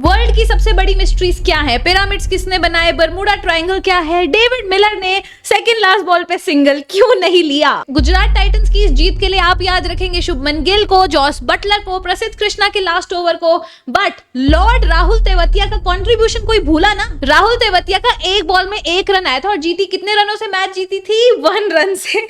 World की सबसे बड़ी मिस्ट्रीज क्या है? पिरामिड्स किसने बनाए? बरमुडा ट्रायंगल क्या है? डेविड मिलर ने सेकंड लास्ट बॉल पे सिंगल क्यों नहीं लिया? गुजरात टाइटंस की इस जीत के लिए आप याद रखेंगे शुभमन गिल को, जॉस बटलर को, प्रसिद्ध कृष्णा के लास्ट ओवर को, बट लॉर्ड राहुल तेवतिया का कंट्रीब्यूशन कोई भूला ना? राहुल तेवतिया का एक बॉल में 1 रन आया था और जीती कितने रनों से मैच जीती थी? 1 रन से।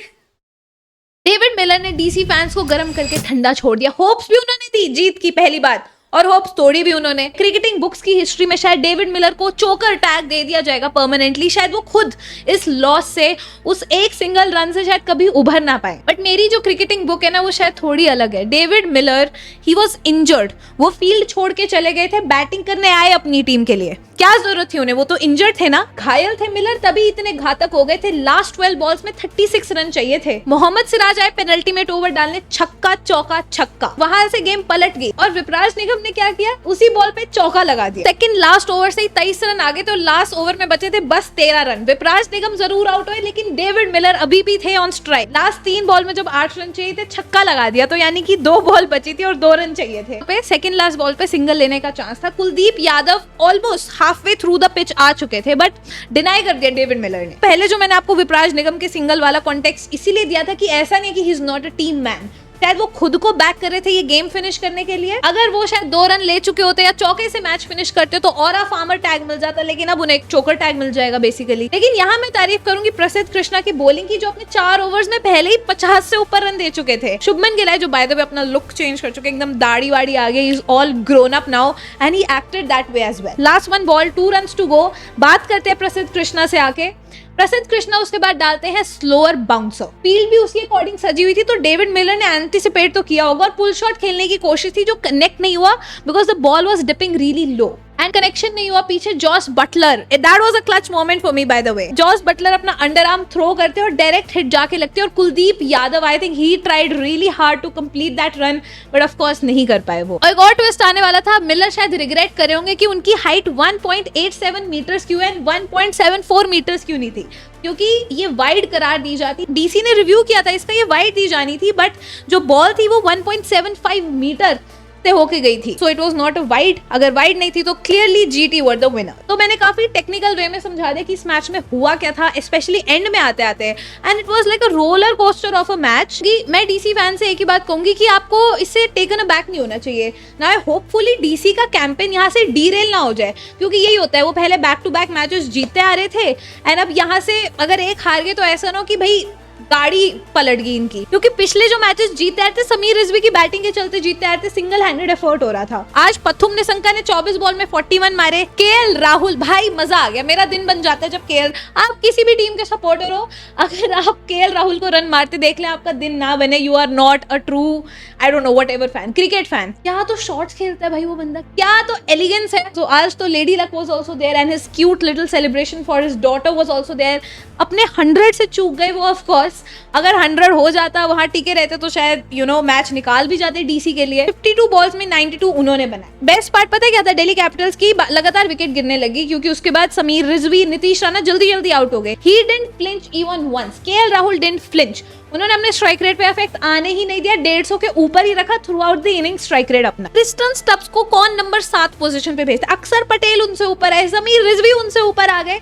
डेविड मिलर ने डीसी फैंस को गर्म करके ठंडा छोड़ दिया। होप्स भी उन्होंने दी जीत की, पहली बात, और होप्स तोड़ी भी उन्होंने। क्रिकेटिंग बुक्स की हिस्ट्री में शायद डेविड मिलर को चोकर टैग दे दिया जाएगा परमानेंटली। शायद वो खुद इस लॉस से, उस एक सिंगल रन से शायद कभी उभर ना पाए। बट मेरी जो क्रिकेटिंग बुक है ना, वो शायद थोड़ी अलग है। David Miller, he was injured. वो फील्ड छोड़ के चले गए थे, बैटिंग करने आए अपनी टीम के लिए। क्या जरूरत थी उन्हें? वो तो इंजर्ड थे ना, घायल थे मिलर, तभी इतने घातक हो गए थे। लास्ट 12 बॉल्स में 36 रन चाहिए थे। मोहम्मद सिराज आए पेनल्टी ओवर डालने, छक्का चौका छक्का, वहां से गेम पलट गई। और विपराज निगम ने क्या किया? उसी बॉल पे चौका लगा दिया। सेकंड लास्ट ओवर से ही 23 रन आगे थे और लास्ट ओवर में बचे थे बस 13 रन। विपराज निगम जरूर आउट हुए, लेकिन डेविड मिलर अभी भी थे ऑन स्ट्राइक। लास्ट 3 बॉल में जब 8 रन चाहिए थे, छक्का लगा दिया। तो यानी कि 2 बॉल बची थी और 2 रन चाहिए थे। सेकंड लास्ट बॉल पे सिंगल लेने का चांस था। Kuldeep Yadav almost halfway through the pitch आ चुके थे, बट डिनाई कर दिया डेविड मिलर ने। पहले जो मैंने आपको विपराज निगम के सिंगल वाला कॉन्टेक्स्ट इसीलिए दिया था कि ऐसा नहीं कि he is not a team man. शायद वो खुद को बैक कर रहे थे ये गेम फिनिश करने के लिए। अगर वो शायद 2 रन ले चुके होते या चौके से मैच फिनिश करते तो और फार्मर टैग मिल जाता, लेकिन अब उन्हें एक चोकर टैग मिल जाएगा बेसिकली। लेकिन यहाँ मैं तारीफ करूंगी प्रसिद्ध कृष्णा की बॉलिंग की, जो अपने 4 ओवर्स में पहले ही 50 से ऊपर रन दे चुके थे। शुभमन गिल है जो बाय द वे अपना लुक चेंज कर चुके, एकदम दाढ़ी वाड़ी आ गई, is all grown up now and he acted that way as well. Last 1 ball 2 runs to go. बात करते हैं प्रसिद्ध कृष्णा से आके। प्रसिद्ध कृष्णा उसके बाद डालते हैं स्लोअर बाउंसर। फील्ड भी उसके अकॉर्डिंग सजी हुई थी, तो डेविड मिलर ने एंटिसिपेट तो किया होगा और पुल शॉट खेलने की कोशिश थी जो कनेक्ट नहीं हुआ, because the ball was dipping really low and connection नहीं हुआ। पीछे Jos Buttler, that was a clutch moment for me by the way. Jos Buttler अपना अंडर आर्म थ्रो करते और डायरेक्ट हिट जाके लगते, और Kuldeep Yadav, I think he tried really hard to complete that run, but of course नहीं कर पाए वो। और एक और ट्विस्ट आने वाला था। मिलर शायद रिग्रेट करे होंगे कि उनकी हाइट 1.87 मीटर्स क्यों है, 1.74 मीटर्स क्यों नहीं थी, क्योंकि ये वाइड करार दी जाती। डीसी ने रिव्यू किया था इसका, ये वाइड दी जानी थी, बट जो बॉल थी वो 1.75 मीटर से होके गई थी, so it was not a wide. अगर वाइड नहीं थी तो clearly GT were the winner. तो मैंने काफी टेक्निकल वे में समझा दिया कि इस मैच में हुआ क्या था, स्पेशली एंड में आते आते, and it was like a roller coaster of a match. कि मैं डीसी फैन से एक ही बात कहूंगी कि आपको इससे टेकन अ बैक नहीं होना चाहिए ना। होपफुली डीसी का कैंपेन यहाँ से डीरेल ना हो जाए, क्योंकि यही होता है, वो पहले बैक टू बैक मैचेस जीतते आ रहे थे एंड अब यहाँ से अगर एक हार गए तो ऐसा ना हो कि भाई गाड़ी पलट गई इनकी। क्योंकि पिछले जो मैचेस जीते आए थे, समीर रिजवी की बैटिंग के चलते जीते आए थे, सिंगल हैंडेड एफर्ट हो रहा था। आज पथुम निशंका ने 24 बॉल में 41 मारे। केएल राहुल, भाई मजा आ गया। मेरा दिन बन जाता है जब केएल, आप किसी भी टीम के सपोर्टर हो, अगर आप केएल राहुल को रन मारते देख ले, आपका दिन ना बने। You are not a true, I don't know, whatever fan, cricket fan. क्या तो शॉट्स खेलता है भाई वो बंदा, क्या तो एलिगेंस है। तो आज तो lady luck was also there and his cute little celebration for his daughter was also there. अपने 100 से चूक गए वो, ऑफ कोर्स। अगर 100 हो जाता, वहां टिके रहते, तो शायद मैच निकाल भी जाते डीसी के लिए। 52 बॉल्स में 92 उन्होंने बनाए। बेस्ट पार्ट पता है क्या था? दिल्ली कैपिटल्स की लगातार विकेट गिरने लगी, क्योंकि उसके बाद समीर रिजवी, नीतीश राणा जल्दी आउट हो गए। He didn't flinch even once. KL Rahul didn't flinch. उन्होंने अपने स्ट्राइक रेट पे इफेक्ट आने ही नहीं दिया, 150 के ऊपर ही रखा through out the inning strike rate अपना। क्रिस्टन स्टब्स को कौन नंबर 7 पोजीशन पे भेजता? अक्षर पटेल उनसे ऊपर है, समीर रिजवी उनसे ऊपर आ गए,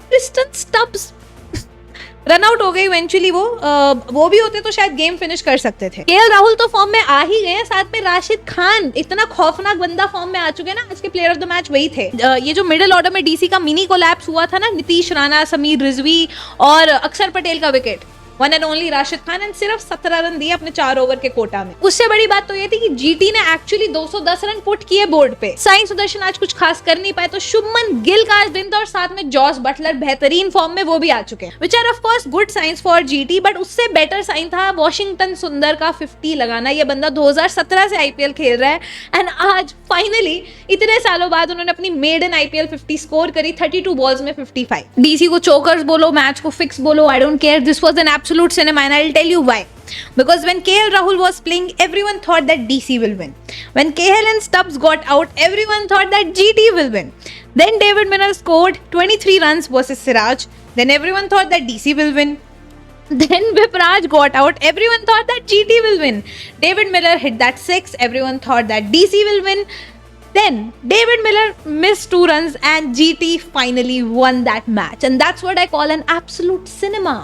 क्रिस्टन स्टब्स रन आउट हो गई इवेंचुअली। वो भी होते तो शायद गेम फिनिश कर सकते थे। केएल राहुल तो फॉर्म में आ ही गए हैं, साथ में राशिद खान, इतना खौफनाक बंदा फॉर्म में आ चुके हैं ना। आज के प्लेयर ऑफ द मैच वही थे। ये जो मिडिल ऑर्डर में डीसी का मिनी कोलैप्स हुआ था ना, नीतीश राणा, समीर रिजवी और अक्षर पटेल का wicket, one and only Rashid Khan, and सिर्फ 17 रन दिए अपने 4 ओवर के कोटा में। उससे बड़ी बात तो ये थी कि जीटी ने एक्चुअली 210 रन पुट किए बोर्ड पे। साई सुदर्शन आज कुछ खास कर नहीं पाए, तो शुभमन गिल का आज दिन था, और साथ में जॉस बटलर बेहतरीन फॉर्म में वो भी आ चुके हैं, which are of course good signs for GT. But उससे बेटर साइन था वॉशिंगटन सुंदर का 50 लगाना। ये बंदा 2017 से आईपीएल खेल रहा है एंड आज फाइनली इतने सालों बाद उन्होंने अपनी मेडन आईपीएल 50 स्कोर करी, 32 बॉल्स में 55। डीसी को चोकर्स बोलो, मैच को फिक्स बोलो, I don't care, this was an absolute cinema, and I'll tell you why. Because when KL Rahul was playing, everyone thought that DC will win. When KL and Stubbs got out, everyone thought that GT will win. Then David Miller scored 23 runs versus Siraj. Then everyone thought that DC will win. Then Vipraj got out. Everyone thought that GT will win. David Miller hit that 6. Everyone thought that DC will win. Then David Miller missed 2 runs and GT finally won that match, and that's what I call an absolute cinema.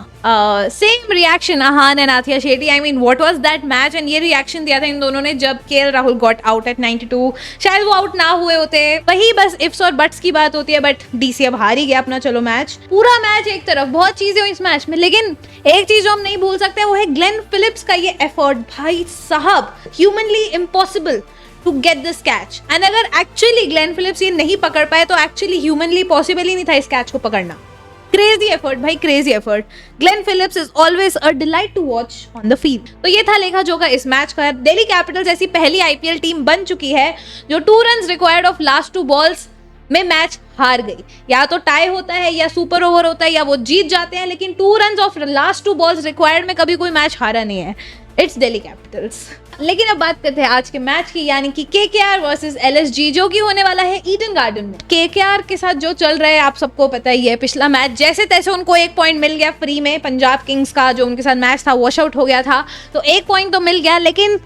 Same reaction Ahan and Athia Shetty. I mean, what was that match? And ये reaction दिया था इन दोनों ने जब KL Rahul got out at 92. शायद वो out ना हुए होते, वही बस ifs और buts की बात होती है, बट DC अब हार ही गया अपना चलो मैच। पूरा मैच एक तरफ, बहुत चीजें हुई इस मैच में, लेकिन एक चीज जो हम नहीं भूल सकते वो है ग्लेन फिलिप्स का ये एफर्ट। भाई साहब, humanly impossible to get this catch, and अगर एक्चुअली ग्लेन फिलिप्स ये नहीं पकड़ पाए तो एक्चुअली ह्यूमनली पॉसिबल ही नहीं था इस कैच को पकड़ना। क्रेजी एफर्ट भाई, crazy effort. Glenn Phillips is always a delight to watch on the field. तो ये था लेखा जोखा इस मैच का। दिल्ली कैपिटल्स ऐसी पहली आईपीएल टीम बन चुकी है जो 2 runs required of last 2 balls में मैच हार गई। या तो टाई होता है या सुपर ओवर होता है या वो जीत जाते हैं, लेकिन 2 runs off last 2 balls required में कभी कोई मैच हारा नहीं है। It's Delhi Capitals. लेकिन अब बात करते हैं आज के मैच की, यानी कि केकेआर वर्सेस एलएसजी, जो कि होने वाला है ईडन गार्डन में। केकेआर के साथ जो चल रहा है आप सबको पता ही है। पिछला मैच जैसे तैसे उनको 1 पॉइंट मिल गया फ्री में। पंजाब किंग्स का जो उनके साथ मैच था वॉश आउट हो गया था, तो 1 पॉइंट तो मिल गया, लेकिन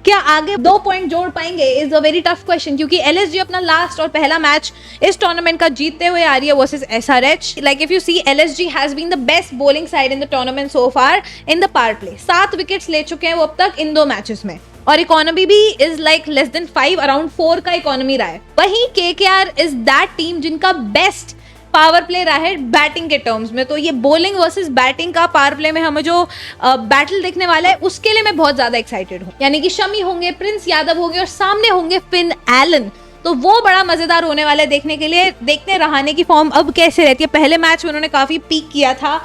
क्या आगे 2 पॉइंट जोड़ पाएंगे is a very tough question, क्योंकि एलएसजी अपना लास्ट और पहला मैच इस टूर्नामेंट का जीतते हुए आ रही है versus SRH. Like if you see, LSG has been the best bowling side in the tournament so far in the power play. 7 wickets ले चुके हैं वो अब तक इन 2 मैचेस में, और इकोनॉमी भी is like less than 5, around 4 का इकोनॉमी रहा है। वहीं केकेआर इज दैट टीम जिनका बेस्ट पावर प्ले रहा है बैटिंग के टर्म्स में। तो ये बॉलिंग वर्सेस बैटिंग का पावर प्ले में हमें जो बैटल देखने वाला है उसके लिए मैं बहुत ज्यादा एक्साइटेड हूँ। यानी कि शमी होंगे, प्रिंस यादव होंगे और सामने होंगे फिन एलन, तो वो बड़ा मजेदार होने वाला है देखने के लिए। देखते हैं रहाणे की फॉर्म अब कैसे रहती है। पहले मैच में उन्होंने काफी पीक किया था,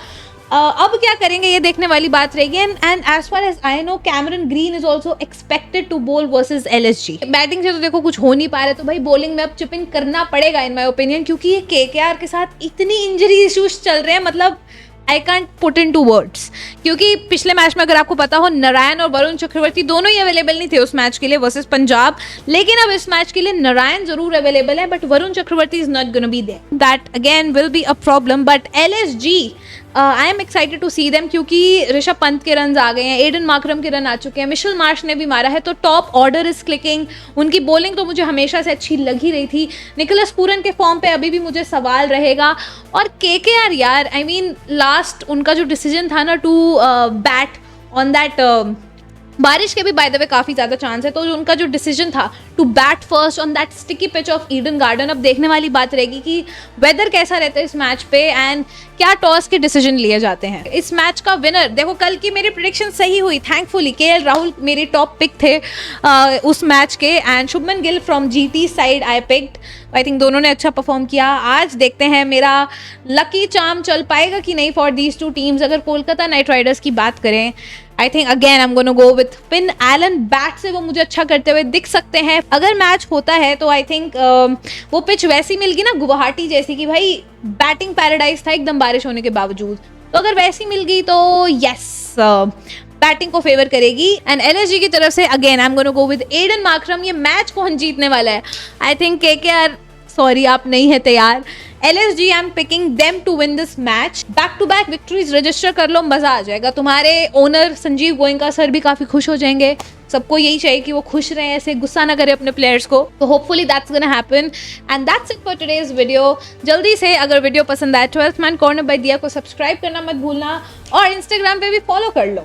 अब क्या करेंगे ये देखने वाली बात रहेगी। And as far as I know, Cameron Green is also expected to bowl versus LSG. Batting से तो देखो कुछ हो नहीं पा रहा, तो भाई बॉलिंग में अब चिप इन करना पड़ेगा इन माय ओपिनियन, क्योंकि ये केकेआर के साथ इतनी इंजरी इश्यूज चल रहे हैं, मतलब I can't put into words. क्योंकि पिछले मैच में अगर आपको पता हो, नारायण और वरुण चक्रवर्ती दोनों ही अवेलेबल नहीं थे उस मैच के लिए वर्सेस पंजाब, लेकिन अब इस मैच के लिए नारायण जरूर अवेलेबल है, but Varun Chakravarthy is not gonna be there. That again will be a problem, but LSG I am excited to see them, क्योंकि ऋषभ पंत के रन आ गए हैं, एडन मार्करम के रन आ चुके हैं, मिशेल मार्श ने भी मारा है, तो टॉप ऑर्डर इज क्लिकिंग। उनकी बॉलिंग तो मुझे हमेशा से अच्छी लगी रही थी। निकोलस पूरन के फॉर्म पे अभी भी मुझे सवाल रहेगा। और केकेआर यार, आई मीन लास्ट उनका जो डिसीजन था ना टू बैट ऑन दैट, बारिश के भी बाय द वे काफ़ी ज़्यादा चांस है, तो जो उनका जो डिसीजन था to bat first on that sticky pitch of Eden Garden, अब देखने वाली बात रहेगी कि वेदर कैसा रहता है इस मैच पे एंड क्या टॉस के डिसीजन लिए जाते हैं। इस मैच का विनर देखो, कल की मेरी प्रेडिक्शन सही हुई थैंकफुली। केएल राहुल मेरी टॉप पिक थे उस मैच के, and Shubman Gill from GT side I picked. I think दोनों ने अच्छा परफॉर्म किया। आज देखते हैं मेरा लकी चार्म चल पाएगा कि नहीं फॉर दीज 2 टीम्स। अगर कोलकाता नाइट राइडर्स की बात करें, I think again I am gonna go with Finn Allen. Bat से वो मुझे अच्छा करते हुए दिख सकते हैं। अगर मैच होता है तो आई थिंक वो पिच वैसी मिल गई ना गुवाहाटी जैसी, कि भाई बैटिंग पैराडाइज था एकदम बारिश होने के बावजूद, तो अगर वैसी मिल गई तो यस बैटिंग को फेवर करेगी। एंड एलएसजी की तरफ से again I am gonna go with Aiden Markram. ये मैच कौन जीतने वाला है? आई थिंक केकेआर, सॉरी आप नहीं है तैयार। LSG I am picking them to win this match. Back to back victories register कर लो, मजा आ जाएगा। तुम्हारे ओनर संजीव गोयनका सर भी काफी खुश हो जाएंगे। सबको यही चाहिए कि वो खुश रहे, ऐसे गुस्सा ना करे अपने प्लेयर्स को। तो hopefully that's gonna happen and that's it for today's video. जल्दी से अगर वीडियो पसंद आए 12th मैन कॉर्नर बाय दिया को सब्सक्राइब करना मत भूलना और इंस्टाग्राम पे भी फॉलो कर लो।